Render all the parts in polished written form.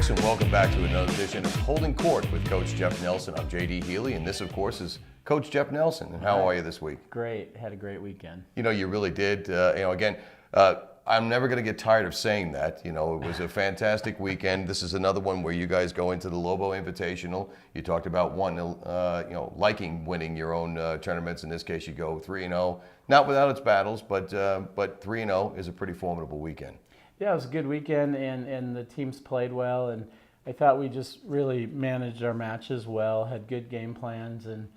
folks, and welcome back to another edition of Holding Court with Coach Jeff Nelson. I'm J.D. Healy, and this, of course, is Coach Jeff Nelson. And how are you this week? Great. Had a great weekend. You know, you really did. I'm never going to get tired of saying that. You know, it was a fantastic weekend. This is another one where you guys go into the Lobo Invitational. You talked about liking winning your own tournaments. In this case, you go 3-0. Not without its battles, but 3-0 is a pretty formidable weekend. Yeah, it was a good weekend, and the teams played well, and I thought we just really managed our matches well, had good game plans, and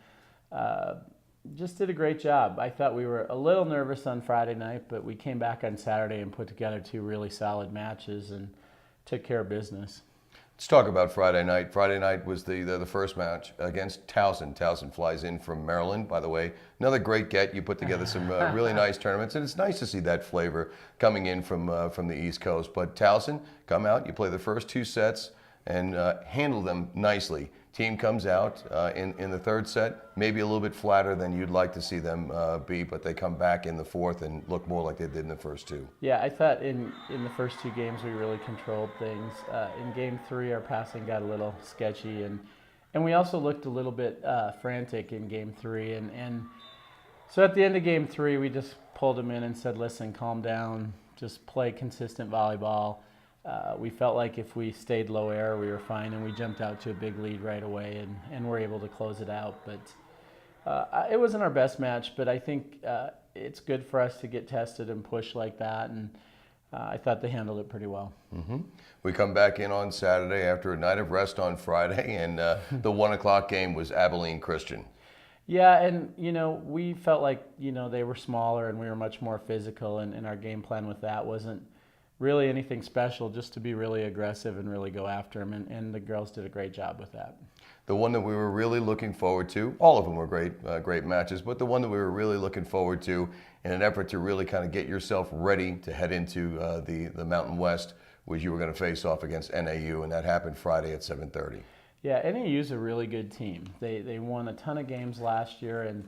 just did a great job. I thought we were a little nervous on Friday night, but we came back on Saturday and put together two really solid matches and took care of business. Let's talk about Friday night. Friday night was the first match against Towson. Towson flies in from Maryland, by the way. Another great get. You put together some really nice tournaments, and it's nice to see that flavor coming in from the East Coast. But Towson, come out, you play the first two sets and handle them nicely. Team comes out in the third set, maybe a little bit flatter than you'd like to see them be, but they come back in the fourth and look more like they did in the first two. Yeah, I thought in the first two games we really controlled things. In game three, our passing got a little sketchy, and we also looked a little bit frantic in game three. And so at the end of game three, we just pulled them in and said, listen, calm down, just play consistent volleyball. We felt like if we stayed low air, we were fine, and we jumped out to a big lead right away and were able to close it out. But it wasn't our best match, but I think it's good for us to get tested and push like that, and I thought they handled it pretty well. Mm-hmm. We come back in on Saturday after a night of rest on Friday, and the 1 o'clock game was Abilene Christian. Yeah, and we felt like they were smaller and we were much more physical, and our game plan with that wasn't really anything special, just to be really aggressive and really go after them, and the girls did a great job with that. The one that we were really looking forward to, all of them were great matches, but the one that we were really looking forward to in an effort to really kind of get yourself ready to head into the Mountain West was you were going to face off against NAU, and that happened Friday at 7:30. Yeah, NAU's a really good team. They won a ton of games last year, and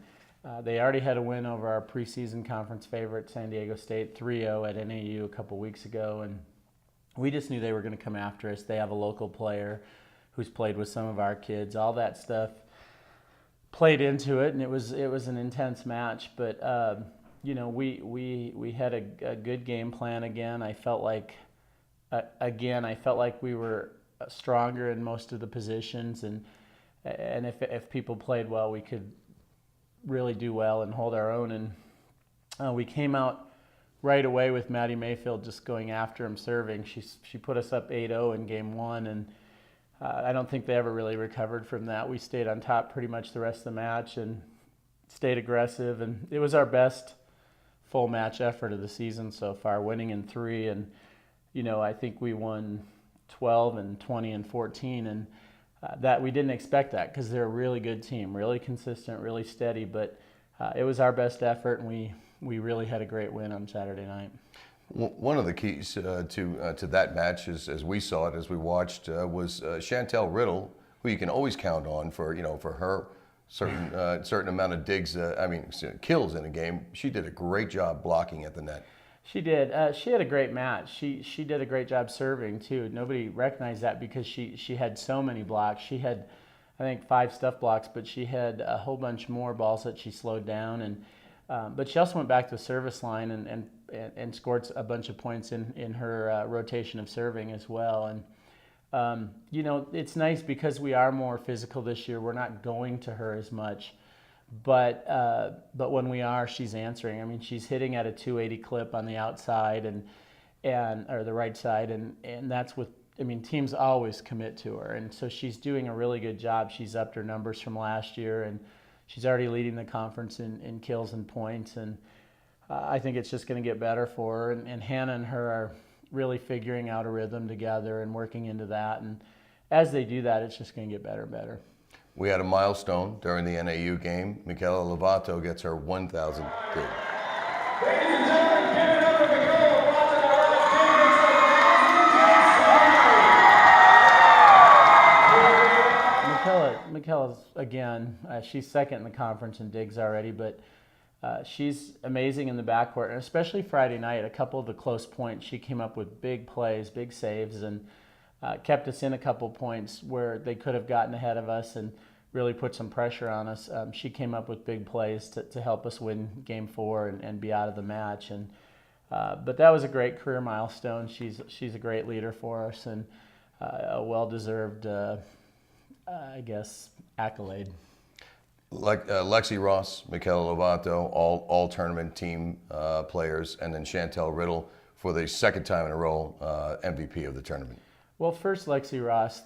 they already had a win over our preseason conference favorite, San Diego State, 3-0 at NAU a couple weeks ago, and we just knew they were going to come after us. They have a local player who's played with some of our kids. All that stuff played into it, and it was an intense match. But we had a good game plan again. I felt like we were stronger in most of the positions, and if people played well, we could really do well and hold our own. And we came out right away with Maddie Mayfield just going after him serving. She put us up 8-0 in game one, and I don't think they ever really recovered from that. We stayed on top pretty much the rest of the match and stayed aggressive, and it was our best full match effort of the season so far, winning in three. And I think we won 12 and 20 and 14, and that we didn't expect that because they're a really good team, really consistent, really steady. But it was our best effort, and we really had a great win on Saturday night. One of the keys to that match, as we saw it, as we watched, was Chantel Riddle, who you can always count on for her certain amount of digs, kills in a game. She did a great job blocking at the net. She did. She had a great match. She did a great job serving too. Nobody recognized that because she had so many blocks. She had, I think, 5 stuff blocks, but she had a whole bunch more balls that she slowed down. And but she also went back to the service line and scored a bunch of points in her rotation of serving as well. And it's nice because we are more physical this year. We're not going to her as much. But when we are, she's answering. I mean, she's hitting at a 280 clip on the outside or the right side, and that's with. I mean, teams always commit to her, and so she's doing a really good job. She's upped her numbers from last year, and she's already leading the conference in kills and points. And I think it's just going to get better for her. And Hannah and her are really figuring out a rhythm together and working into that. And as they do that, it's just going to get better and better. We had a milestone during the NAU game. Michaela Lovato gets her 1,000th dig. Ladies and gentlemen, give it up for Michaela Lovato. Michaela's, again, she's second in the conference in digs already, but she's amazing in the backcourt, and especially Friday night, a couple of the close points, she came up with big plays, big saves, and kept us in a couple points where they could have gotten ahead of us and really put some pressure on us. She came up with big plays to help us win Game 4 and be out of the match. And but that was a great career milestone. She's a great leader for us and a well-deserved, I guess, accolade. Like Lexi Ross, Michaela Lovato, all tournament team players, and then Chantel Riddle for the second time in a row MVP of the tournament. Well, first, Lexi Ross,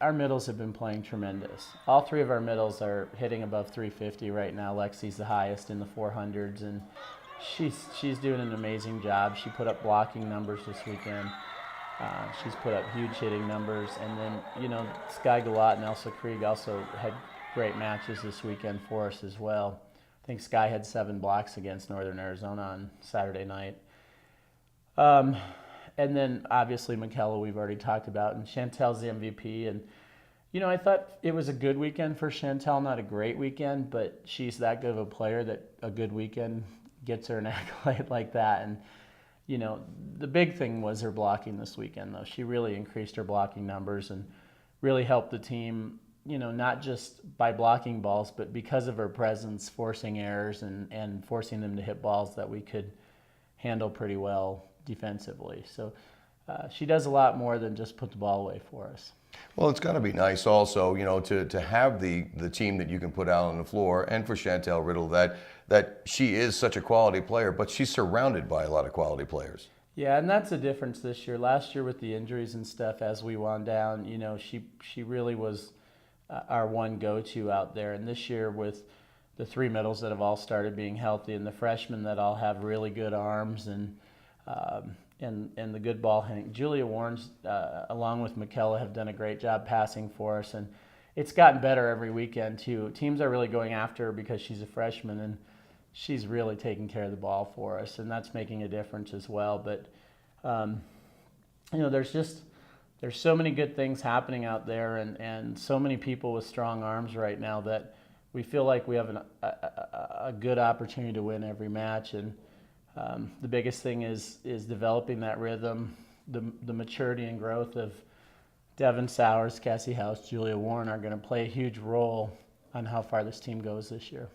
our middles have been playing tremendous. All three of our middles are hitting above 350 right now. Lexi's the highest in the 400s, and she's doing an amazing job. She put up blocking numbers this weekend. She's put up huge hitting numbers. And then, you know, Sky Galat and Elsa Krieg also had great matches this weekend for us as well. I think Sky had 7 blocks against Northern Arizona on Saturday night. And then obviously Michaela we've already talked about, and Chantel's the MVP. And you know, I thought it was a good weekend for Chantel, not a great weekend, but she's that good of a player that a good weekend gets her an accolade like that. And you know, the big thing was her blocking this weekend, though. She really increased her blocking numbers and really helped the team, you know, not just by blocking balls, but because of her presence, forcing errors and forcing them to hit balls that we could handle pretty well defensively. So she does a lot more than just put the ball away for us. Well, it's got to be nice also, you know, to have the team that you can put out on the floor, and for Chantel Riddle that she is such a quality player, but she's surrounded by a lot of quality players. Yeah, and that's a difference this year. Last year with the injuries and stuff, as we wound down, you know, she really was our one go-to out there. And this year with the 3 middles that have all started being healthy and the freshmen that all have really good arms and the good ball handling. Julia Warren's, along with Michaela, have done a great job passing for us, and it's gotten better every weekend too. Teams are really going after her because she's a freshman, and she's really taking care of the ball for us, and that's making a difference as well. But you know, there's so many good things happening out there, and so many people with strong arms right now that we feel like we have a good opportunity to win every match. And the biggest thing is developing that rhythm, the maturity and growth of Devin Sowers, Cassie House, Julia Warren are going to play a huge role on how far this team goes this year.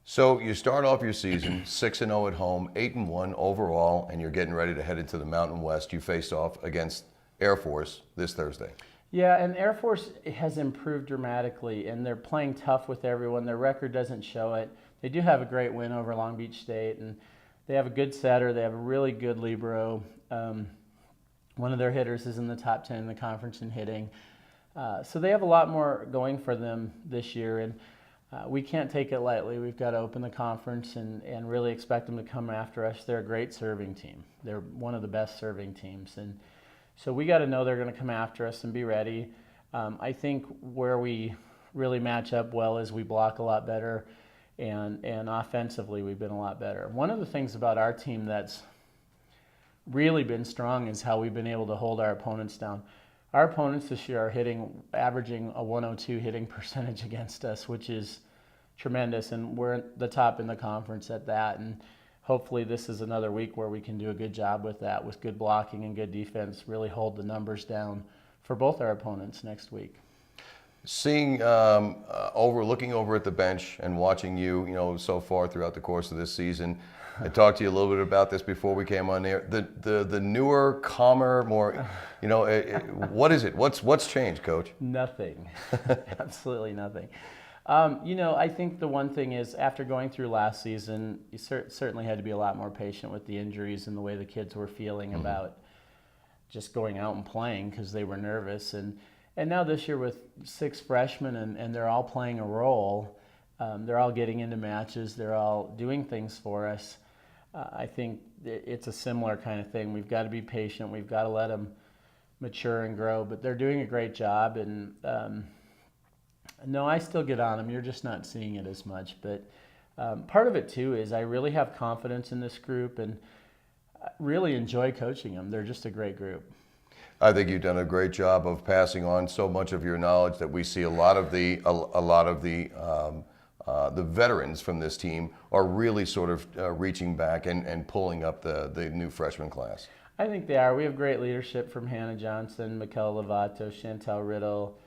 So you start off your season 6-0 at home, 8-1 overall, and you're getting ready to head into the Mountain West. You face off against Air Force this Thursday. Yeah, and Air Force has improved dramatically, and they're playing tough with everyone. Their record doesn't show it. They do have a great win over Long Beach State, and they have a good setter. They have a really good libero. One of their hitters is in the top 10 in the conference in hitting. So they have a lot more going for them this year, and we can't take it lightly. We've got to open the conference and really expect them to come after us. They're a great serving team. They're one of the best serving teams. And so we got to know they're going to come after us and be ready. I think where we really match up well is we block a lot better, and offensively we've been a lot better. One of the things about our team that's really been strong is how we've been able to hold our opponents down. Our opponents this year are averaging a 102 hitting percentage against us, which is tremendous, and we're at the top in the conference at that. And hopefully this is another week where we can do a good job with that, with good blocking and good defense, really hold the numbers down for both our opponents next week. Seeing looking over at the bench and watching you, you know, so far throughout the course of this season, I talked to you a little bit about this before we came on there. The newer, calmer, more, you know, what is it? What's changed, Coach? Nothing, absolutely nothing. You know, I think the one thing is after going through last season, you certainly had to be a lot more patient with the injuries and the way the kids were feeling about just going out and playing because they were nervous. And now this year with 6 freshmen and they're all playing a role, they're all getting into matches, they're all doing things for us. I think it's a similar kind of thing. We've got to be patient. We've got to let them mature and grow. But they're doing a great job. And no, I still get on them. You're just not seeing it as much. But part of it, too, is I really have confidence in this group and really enjoy coaching them. They're just a great group. I think you've done a great job of passing on so much of your knowledge that we see a lot of the veterans from this team are really sort of reaching back and pulling up the new freshman class. I think they are. We have great leadership from Hannah Johnson, Mikel Lovato, Chantel Riddle,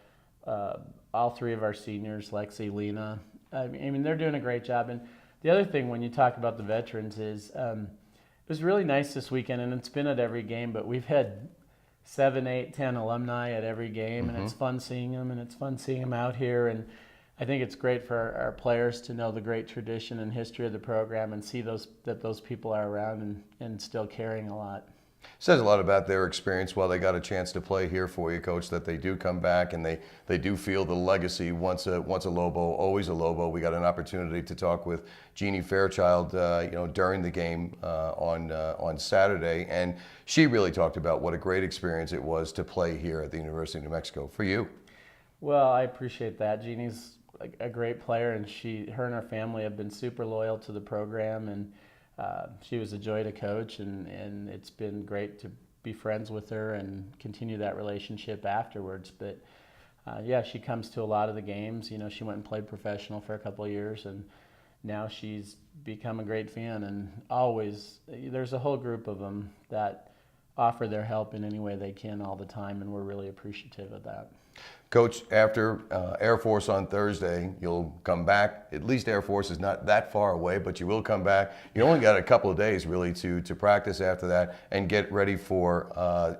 all three of our seniors, Lexi, Lena. I mean, they're doing a great job. And the other thing when you talk about the veterans is it was really nice this weekend, and it's been at every game, but we've had 7, 8, 10 alumni at every game, and it's fun seeing them, and it's fun seeing them out here. And I think it's great for our players to know the great tradition and history of the program and see that those people are around and still caring a lot. Says a lot about their experience while they got a chance to play here for you, Coach, that they do come back and they do feel the legacy. Once a Lobo, always a Lobo. We got an opportunity to talk with Jeanne Fairchild, during the game on Saturday, and she really talked about what a great experience it was to play here at the University of New Mexico for you. Well, I appreciate that. Jeannie's a great player, and her and her family have been super loyal to the program, and she was a joy to coach, and it's been great to be friends with her and continue that relationship afterwards. But yeah, she comes to a lot of the games. You know, she went and played professional for a couple of years, and now she's become a great fan. And always, there's a whole group of them that offer their help in any way they can all the time, and we're really appreciative of that. Coach, after Air Force on Thursday, you'll come back. At least Air Force is not that far away, but you will come back. You only got a couple of days really to practice after that and get ready for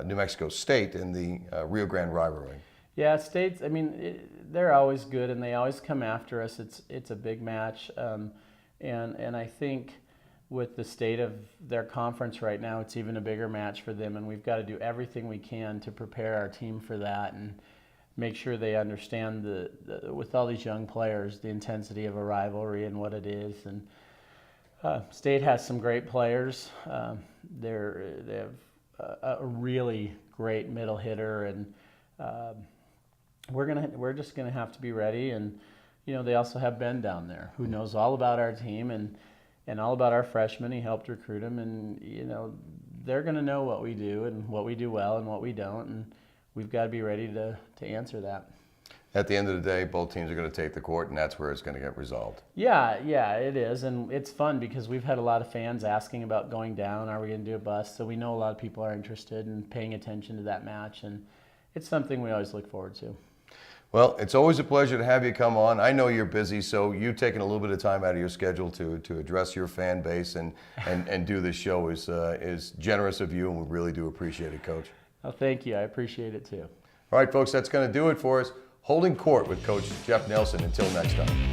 New Mexico State in the Rio Grande rivalry. Yeah, States, I mean, they're always good, and they always come after us. It's a big match, and I think with the state of their conference right now, it's even a bigger match for them, and we've got to do everything we can to prepare our team for that and make sure they understand with all these young players, the intensity of a rivalry and what it is. And State has some great players. They have a really great middle hitter, and we're just gonna have to be ready. And you know, they also have Ben down there who knows all about our team and all about our freshmen. He helped recruit them, and you know, they're gonna know what we do and what we do well and what we don't, and we've got to be ready to answer that. At the end of the day, both teams are going to take the court, and that's where it's going to get resolved. Yeah, it is, and it's fun because we've had a lot of fans asking about going down. Are we going to do a bus? So we know a lot of people are interested in paying attention to that match, and it's something we always look forward to. Well, it's always a pleasure to have you come on. I know you're busy, so you taking a little bit of time out of your schedule to address your fan base and do this show is generous of you, and we really do appreciate it, Coach. Well, thank you. I appreciate it too. All right, folks, that's going to do it for us. Holding Court with Coach Jeff Nelson. Until next time.